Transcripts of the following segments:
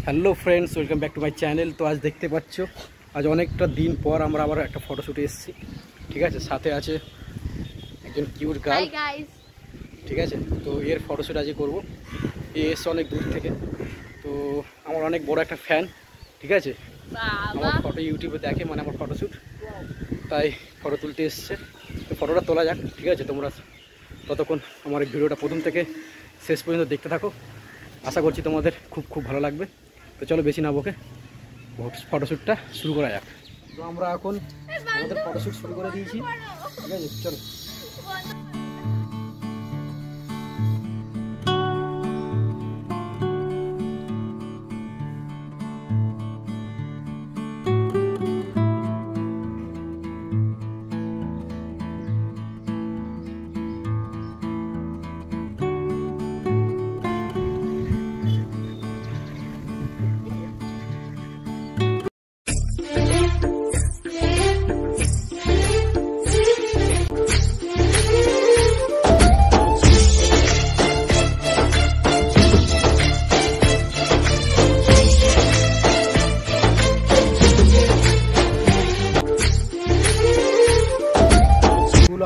Hello friends, welcome back to my channel. তো আজ দেখতে পাচ্ছ, আজ অনেকটা দিন পর আমরা আবার একটা ফটোশ্যুটে এসেছি। ঠিক আছে, সাথে আছে একজন কিউট গার্ল। ঠিক আছে, তো এর ফটোশ্যুট আজকে করবো। এ এসছে অনেক দূর থেকে, তো আমার অনেক বড় একটা ফ্যান। ঠিক আছে, আমার ফটো ইউটিউবে দেখে, মানে আমার ফটোশ্যুট, তাই ফটো তুলতে এসছে। তো ফটোটা তোলা যাক। ঠিক আছে, তোমরা ততক্ষণ আমার এই ভিডিওটা প্রথম থেকে শেষ পর্যন্ত দেখতে থাকো। আশা করছি তোমাদের খুব খুব ভালো লাগবে। তো চলো বেশি না বকে ফটোশ্যুটটা শুরু করা যাক। তো আমরা এখন আমাদের ফটোশ্যুট শুরু করে দিয়েছি। ঠিক আছে, চলো।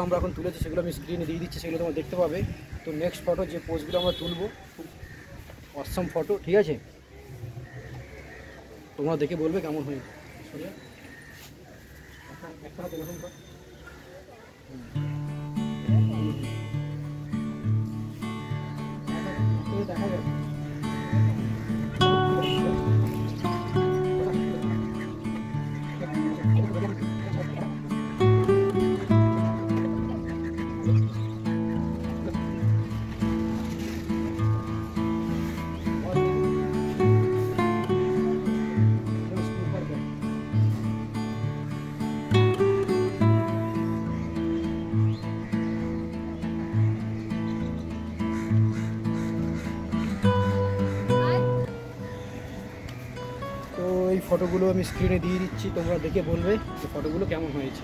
আমরা এখন তুলেছি, সেগুলো আমি স্ক্রিনে দিয়ে দিচ্ছি, সেগুলো তোমরা দেখতে পাবে। তো নেক্সট ফটো যে পোজগুলো আমরা তুলবো, খুব অসম ফটো। ঠিক আছে, তোমরা দেখে বলবে কেমন হয়েছে। দেখা যাবে। তো এই ফটোগুলো আমি স্ক্রিনে দিয়ে দিচ্ছি, তোমরা দেখে বলবে যে ফটোগুলো কেমন হয়েছে।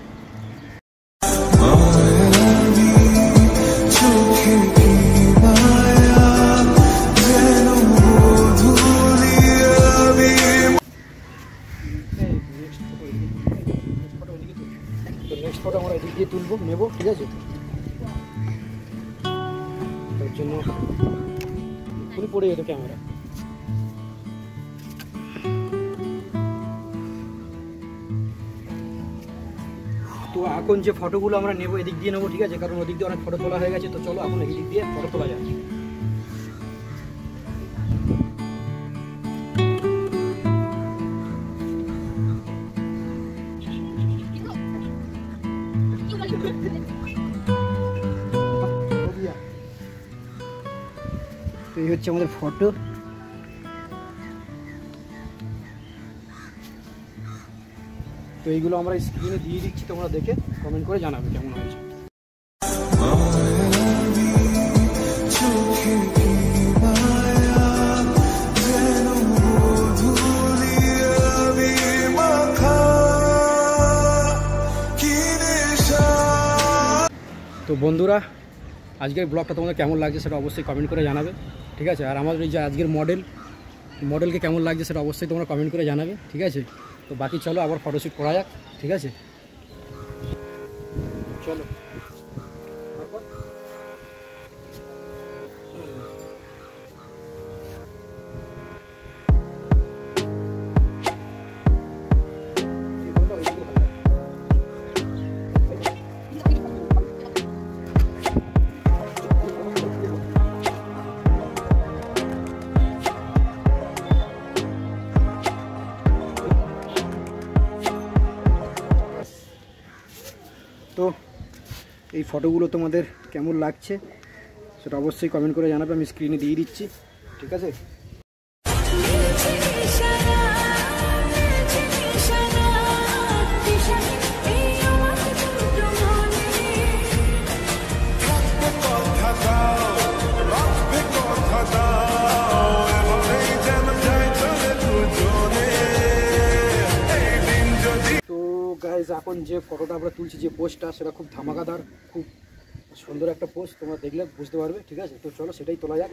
তো নেক্সট ফটো আমরা এদিক দিয়ে তুলবো, নেবো। ঠিক আছে, তার জন্য পুরো পড়ে যেত ক্যামেরা। তো এখন যে ফটোগুলো আমরা নেবো এদিক দিয়ে নেবো। ঠিক আছে, কারণ ওদিক দিয়ে অনেক ফটো তোলা হয়ে গেছে। তো চলো এখন এদিক দিয়ে ফটো তোলা যায়। তো এই হচ্ছে আমাদের ফটো। তো এইগুলো আমরা স্ক্রিনে দিয়ে দিচ্ছি, তোমরা দেখে কমেন্ট করে জানাবে কেমন হয়েছে। তো বন্ধুরা, আজকের ব্লগটা তোমাদের কেমন লাগছে সেটা অবশ্যই কমেন্ট করে জানাবে। ঠিক আছে, আর আমাদের এই যে আজকের মডেলকে কেমন লাগছে সেটা অবশ্যই তোমরা কমেন্ট করে জানাবে। ঠিক আছে, তো বাকি চলো আবার ফটোশ্যুট করা যাক। ঠিক আছে, চলো। তো এই ফটোগুলো তোমাদের কেমন লাগছে সেটা অবশ্যই কমেন্ট করে জানাবে, আমি স্ক্রিনে দিয়ে দিচ্ছি। ঠিক আছে, গাইজ এখন যে ফটোটা আমরা তুলছি, যে পোস্টটা, সেটা খুব ধামাকাদার, খুব সুন্দর একটা পোস্ট। তোমরা দেখলে বুঝতে পারবে। ঠিক আছে, তো চলো সেটাই তোলা যাক।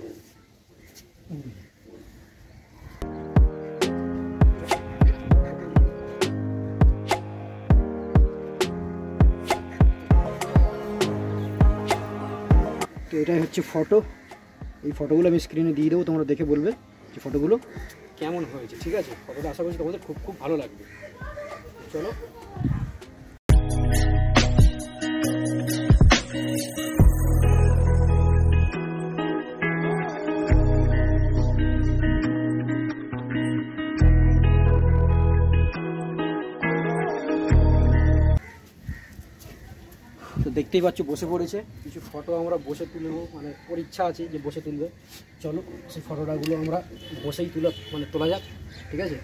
এটাই হচ্ছে ফটো। এই ফটোগুলো আমি স্ক্রিনে দিয়ে দেবো, তোমরা দেখে বলবে যে ফটোগুলো কেমন হয়েছে। ঠিক আছে, ফটোটা আশা করছি তোমাদের খুব খুব ভালো লাগবে। চলো। তো দেখতেই পাচ্ছ বসে পড়েছে, কিছু ফটো আমরা বসে তুলবো, মানে ওর ইচ্ছা আছে যে বসে তুলবে। চলো সেই ফটোটাগুলো আমরা বসেই তোলা যাক। ঠিক আছে,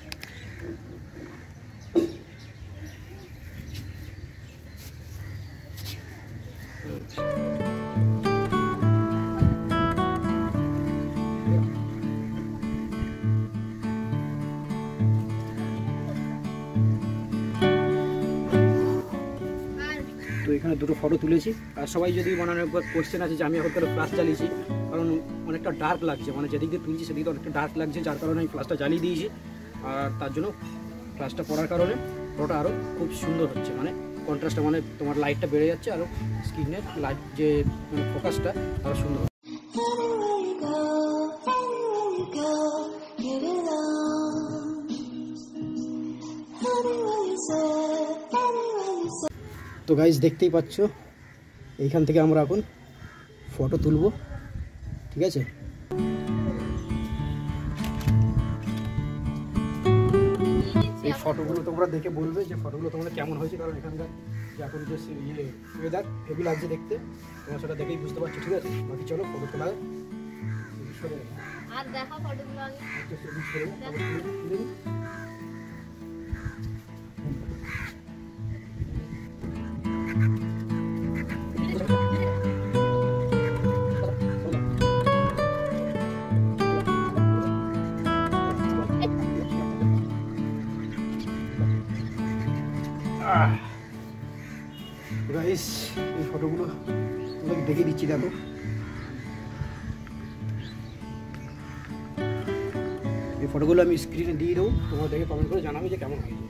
তো এখানে দুটো ফটো তুলেছি। আর সবাই যদি মনে একবার কোশ্চেন আছে যে আমি এখন কেন ফ্ল্যাশ জ্বালিয়েছি, কারণ অনেকটা ডার্ক লাগছে, মানে যেদিক দিয়ে তুলছি সেদিকে অনেকটা ডার্ক লাগছে, যার কারণে আমি ফ্ল্যাশটা জ্বালিয়ে দিয়েছি। আর তার জন্য ফ্ল্যাশটা পড়ার কারণে ফটোটা আরও খুব সুন্দর হচ্ছে, মানে কন্ট্রাস্টটা, মানে তোমার লাইটটা বেড়ে যাচ্ছে, আরও স্ক্রিনের লাইট যে ফোকাসটা আরও সুন্দর। তো গাইজ দেখতেই পাচ্ছ, এইখান থেকে আমরা এখন ফটো তুলব। ঠিক আছে, এই ফটোগুলো তোমরা দেখে বলবে যে ফটোগুলো তোমরা কেমন হয়েছে, কারণ এখানকার যে এখন যে ওয়েদার হেভি লাগছে দেখতে, তোমরা সেটা দেখেই বুঝতে পারছো। ঠিক আছে, বাকি চলো ফটো তোলা আর দেখা ফটোগুলো আগে। গাইস এই ফটোগুলো তোমাকে দেখে দিচ্ছি, দেখো। এই ফটোগুলো আমি স্ক্রিনে দিয়ে দেবো, তোমরা দেখে কমেন্ট করে জানাবে যে কেমন হয়েছে।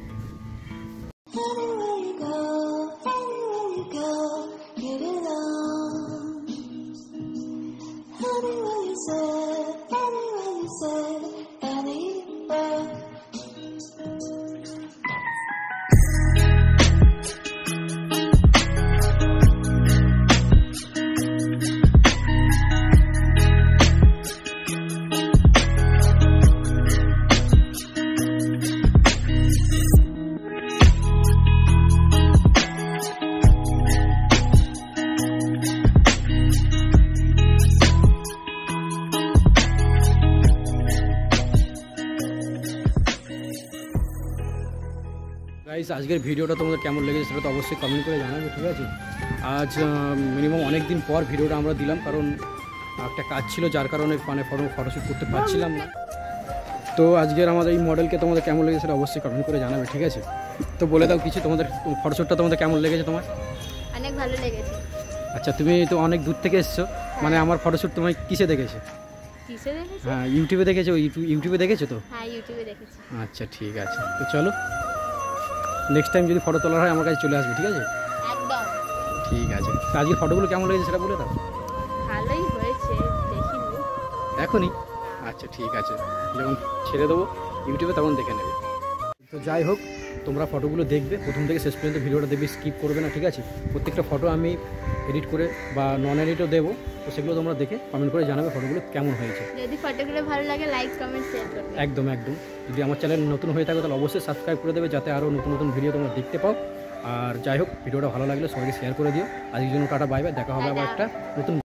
গাইস আজকের ভিডিওটা তোমাদের কেমন লেগেছে সেটা তো অবশ্যই কমেন্ট করে জানাবে। ঠিক আছে, আজ মিনিমাম অনেক দিন পর ভিডিওটা আমরা দিলাম, কারণ একটা কাজ ছিল যার কারণে মানে ফটোশ্যুট করতে পারছিলাম না। তো আজকের আমাদের এই মডেলকে তোমাদের কেমন লেগেছে সেটা অবশ্যই কমেন্ট করে জানাবে। ঠিক আছে, তো বলে দাও কিছু, তোমাদের ফটোশ্যুটটা তোমাদের কেমন লেগেছে? তোমার অনেক ভালো লেগেছে। আচ্ছা, তুমি তো অনেক দূর থেকে এসছো, মানে আমার ফটোশ্যুট তোমায় কিসে দেখেছো? হ্যাঁ, ইউটিউবে দেখেছো? ইউটিউবে দেখেছো তো? হ্যাঁ, ইউটিউবে দেখেছি। আচ্ছা ঠিক আছে, তো চলো নেক্সট টাইম যদি ফটো তোলা হয় আমার কাছে চলে আসবে। ঠিক আছে, একদম ঠিক আছে। তো আজকের ফটোগুলো কেমন লেগেছে সেটা বলে দাও। ভালোই হয়েছে, দেখিনি এখনই? আচ্ছা ঠিক আছে, যখন ছেড়ে দেবো ইউটিউবে তখন দেখে নেবে। তো যাই হোক, তোমরা ফটোগুলো দেখবে, প্রথম থেকে শেষ পর্যন্ত ভিডিওটা দেখবে, স্কিপ করবে না। ঠিক আছে, প্রত্যেকটা ফটো আমি এডিট করে বা নন এডিটও দেবো, তো সেগুলো তোমরা দেখে কমেন্ট করে জানাবে ফটোগুলো কেমন হয়েছে। যদি ফটোগুলো ভালো লাগে লাইক কমেন্ট শেয়ার করবে। একদম একদম। যদি আমার চ্যানেল নতুন হয়ে থাকে তাহলে অবশ্যই সাবস্ক্রাইব করে দেবে, যাতে আরও নতুন নতুন ভিডিও তোমরা দেখতে পাও। আর যাই হোক, ভিডিওটা ভালো লাগলে সবাইকে শেয়ার করে দিও। আজকের জন্য টাটা, বাই বাই, দেখা হবে আবার একটা নতুন